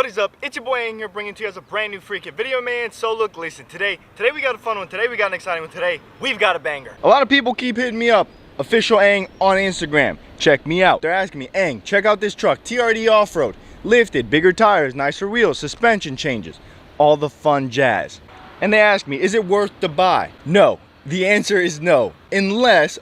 What is up? It's your boy Aing here, bringing to you guys a brand new freaking video, man. So look, listen, today we got a fun one. Today we got an exciting one. Today we've got a banger. A lot of people keep hitting me up, official Aing on Instagram. Check me out. They're asking me, Aing, check out this truck, TRD Offroad, lifted, bigger tires, nicer wheels, suspension changes, all the fun jazz. And they ask me, is it worth to buy? No. The answer is no. Unless,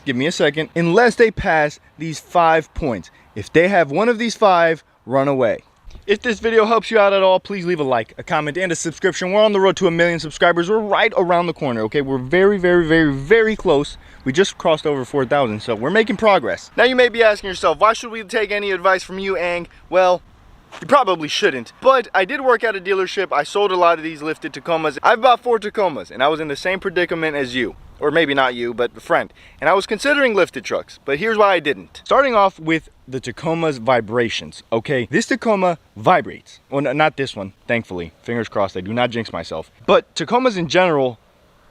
give me a second, unless they pass these 5 points. If they have one of these 5, run away. If this video helps you out at all, please leave a like, a comment, and a subscription. We're on the road to 1 million subscribers. We're right around the corner, okay? We're very close. We just crossed over 4,000, so we're making progress. Now you may be asking yourself, why should we take any advice from you, Aing? Well, you probably shouldn't, but I did work at a dealership. I sold a lot of these lifted Tacomas. I've bought 4 Tacomas, and I was in the same predicament as you. Or maybe not you, but a friend. And I was considering lifted trucks, but here's why I didn't. Starting off with the Tacoma's vibrations, okay? This Tacoma vibrates. Well, not this one, thankfully. Fingers crossed, I do not jinx myself. But Tacomas in general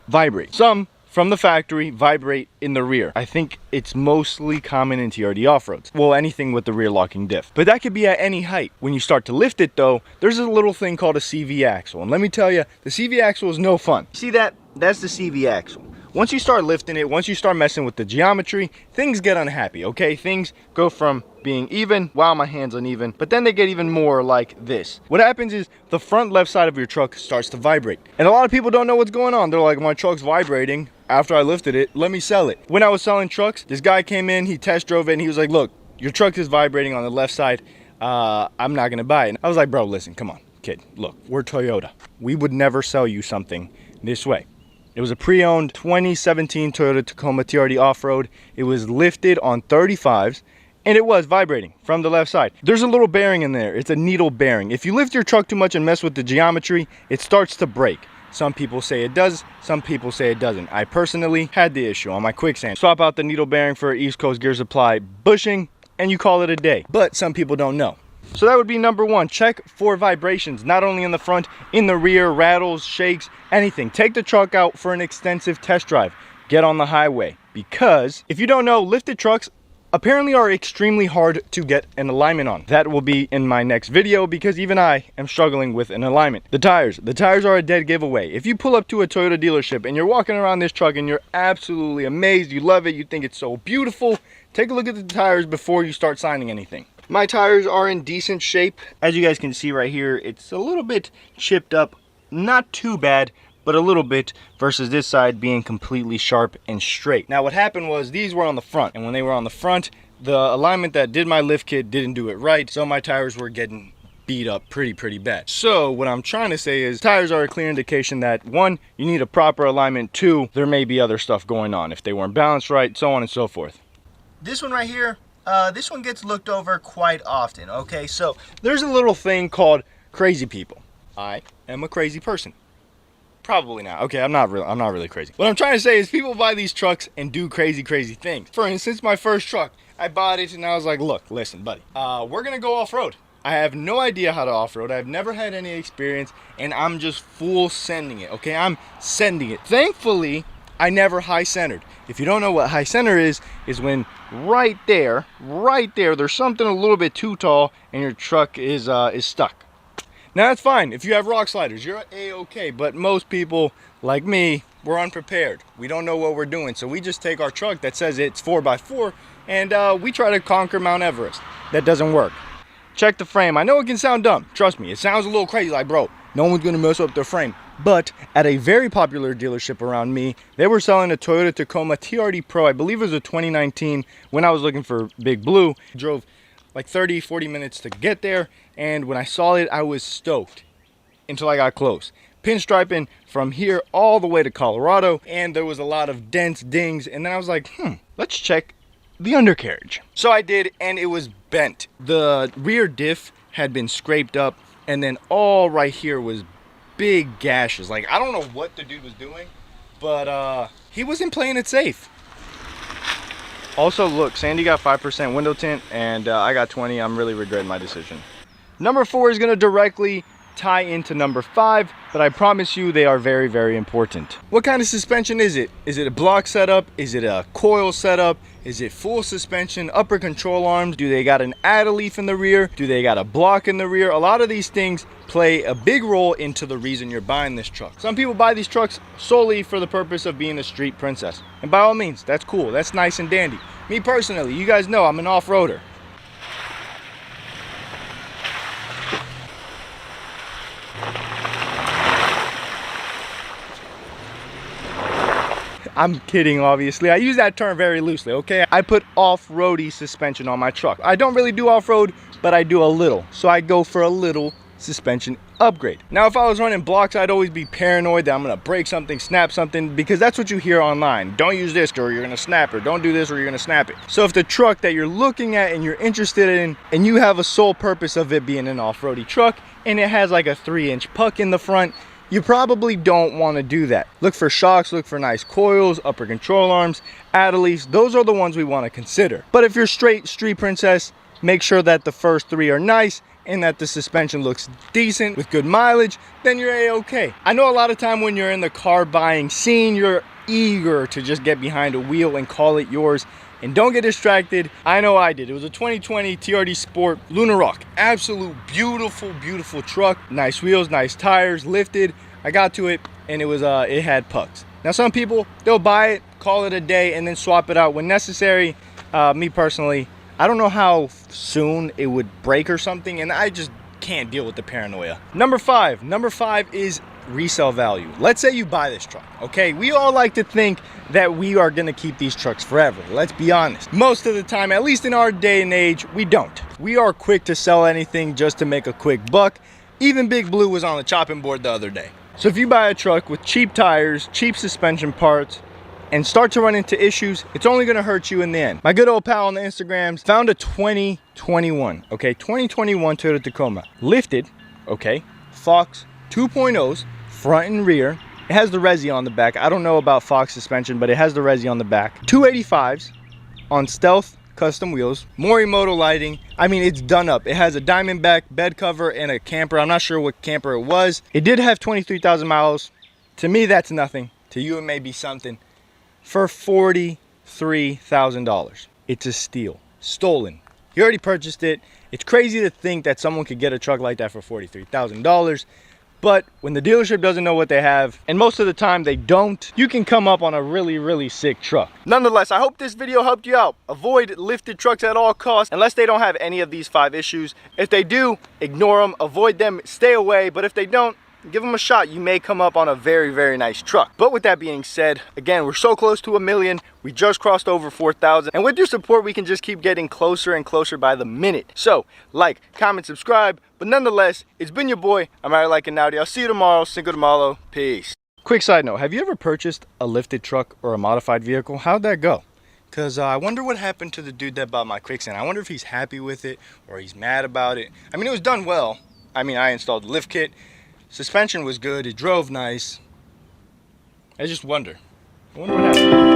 vibrate. Some from the factory vibrate in the rear. I think it's mostly common in TRD off-roads. Well, anything with the rear locking diff. But that could be at any height. When you start to lift it though, there's a little thing called a CV axle. And let me tell you, the CV axle is no fun. See that? That's the CV axle. Once you start lifting it, once you start messing with the geometry, things get unhappy, okay? Things go from being even, wow, my hand's uneven, but then they get even more like this. What happens is the front left side of your truck starts to vibrate. And a lot of people don't know what's going on. They're like, my truck's vibrating. After I lifted it, let me sell it. When I was selling trucks, this guy came in, he test drove it, and he was like, look, your truck is vibrating on the left side. I'm not gonna buy it. I was like, bro, listen, come on, kid, look, we're Toyota. We would never sell you something this way. It was a pre-owned 2017 Toyota Tacoma TRD Off-Road. It was lifted on 35s, and it was vibrating from the left side. There's a little bearing in there. It's a needle bearing. If you lift your truck too much and mess with the geometry, it starts to break. Some people say it does, some people say it doesn't. I personally had the issue on my quicksand. Swap out the needle bearing for East Coast Gear Supply bushing, and you call it a day. But some people don't know. So that would be number 1. Check for vibrations, not only in the front, in the rear, rattles, shakes, anything. Take the truck out for an extensive test drive. Get on the highway. Because if you don't know, lifted trucks apparently are extremely hard to get an alignment on. That will be in my next video because even I am struggling with an alignment. The tires are a dead giveaway. If you pull up to a Toyota dealership and you're walking around this truck and you're absolutely amazed, you love it, you think it's so beautiful, take a look at the tires before you start signing anything. My tires are in decent shape. As you guys can see right here, it's a little bit chipped up. Not too bad, but a little bit, versus this side being completely sharp and straight. Now what happened was these were on the front, and when they were on the front, the alignment that did my lift kit didn't do it right, so my tires were getting beat up pretty bad. So what I'm trying to say is tires are a clear indication that 1, you need a proper alignment, 2, there may be other stuff going on if they weren't balanced right, so on and so forth. This one right here, this one gets looked over quite often, okay? So there's a little thing called crazy people. I am a crazy person. Probably not. Okay, I'm not really crazy. What I'm trying to say is people buy these trucks and do crazy things. For instance, my first truck, I bought it and I was like, look, listen, buddy, we're gonna go off-road. I have no idea how to off-road. I've never had any experience, and I'm just full sending it, okay? I'm sending it. Thankfully, I never high centered. If you don't know what high center is when right there, there's something a little bit too tall and your truck is stuck. Now that's fine. If you have rock sliders, you're a-okay, but most people like me, we're unprepared. We don't know what we're doing, so we just take our truck that says it's 4x4 and we try to conquer Mount Everest. That doesn't work. Check the frame. I know it can sound dumb. Trust me, it sounds a little crazy, like, bro, no one's gonna mess up their frame. But at a very popular dealership around me, they were selling a Toyota Tacoma TRD Pro. I believe it was a 2019 when I was looking for Big Blue. Drove like 30-40 minutes to get there, and when I saw it, I was stoked until I got close. Pinstriping from here all the way to Colorado, and there was a lot of dents, dings, and then I was like, let's check the undercarriage. So I did, and it was bent. The rear diff had been scraped up, and then all right here was big gashes. Like, I don't know what the dude was doing, but he wasn't playing it safe. Also, look, Sandy got 5% window tint, and I got 20. I'm really regretting my decision. Number 4 is gonna directly tie into number 5, but I promise you they are very important. What kind of suspension is it? Is it a block setup? Is it a coil setup? Is it full suspension, upper control arms? Do they got an add leaf in the rear? Do they got a block in the rear? A lot of these things play a big role into the reason you're buying this truck. Some people buy these trucks solely for the purpose of being a street princess. And by all means, that's cool. That's nice and dandy. Me personally, you guys know I'm an off-roader. I'm kidding, obviously. I use that term very loosely, okay? I put off-roady suspension on my truck. I don't really do off-road, but I do a little. So I go for a little suspension upgrade. Now, if I was running blocks, I'd always be paranoid that I'm gonna break something, snap something, because that's what you hear online. Don't use this or you're gonna snap it. Don't do this or you're gonna snap it. So if the truck that you're looking at and you're interested in, and you have a sole purpose of it being an off-roady truck, and it has like a 3-inch puck in the front, you probably don't want to do that. Look for shocks, look for nice coils, upper control arms, add-a-leafs. Those are the ones we want to consider. But if you're straight street princess, make sure that the first 3 are nice and that the suspension looks decent with good mileage, then you're a-okay. I know a lot of time when you're in the car buying scene, you're eager to just get behind a wheel and call it yours. And don't get distracted. I know I did. It was a 2020 TRD Sport Lunar Rock. Absolute beautiful, beautiful truck. Nice wheels, nice tires, lifted. I got to it and it had pucks. Now some people, they'll buy it, call it a day, and then swap it out when necessary. Me personally, I don't know how soon it would break or something, and I just can't deal with the paranoia. Number five is resale value. Let's say you buy this truck, okay? We all like to think that we are gonna keep these trucks forever. Let's be honest. Most of the time, at least in our day and age, we don't. We are quick to sell anything just to make a quick buck. Even Big Blue was on the chopping board the other day. So if you buy a truck with cheap tires, cheap suspension parts, and start to run into issues, it's only gonna hurt you in the end. My good old pal on the Instagrams found a 2021, okay? 2021 Toyota Tacoma. Lifted, okay? Fox 2.0s, front and rear. It has the resi on the back. I don't know about Fox suspension, but it has the resi on the back. 285s on stealth custom wheels. Morimoto lighting. I mean, it's done up. It has a Diamondback bed cover and a camper. I'm not sure what camper it was. It did have 23,000 miles. To me, that's nothing. To you, it may be something. For $43,000. It's a steal. Stolen. You already purchased it. It's crazy to think that someone could get a truck like that for $43,000. But when the dealership doesn't know what they have, and most of the time they don't, you can come up on a really, really sick truck. Nonetheless, I hope this video helped you out. Avoid lifted trucks at all costs, unless they don't have any of these 5 issues. If they do, ignore them, avoid them, stay away. But if they don't, give them a shot. You may come up on a very, very nice truck. But with that being said, again, we're so close to 1 million. We just crossed over 4,000. And with your support, we can just keep getting closer and closer by the minute. So, like, comment, subscribe. But nonetheless, it's been your boy. I'm Ari Like an Audi. I'll see you tomorrow. Cinco de Malo. Peace. Quick side note. Have you ever purchased a lifted truck or a modified vehicle? How'd that go? Because I wonder what happened to the dude that bought my quicksand. I wonder if he's happy with it or he's mad about it. I mean, it was done well. I mean, I installed the lift kit. Suspension was good. It drove nice. I just wonder. I wonder what happened.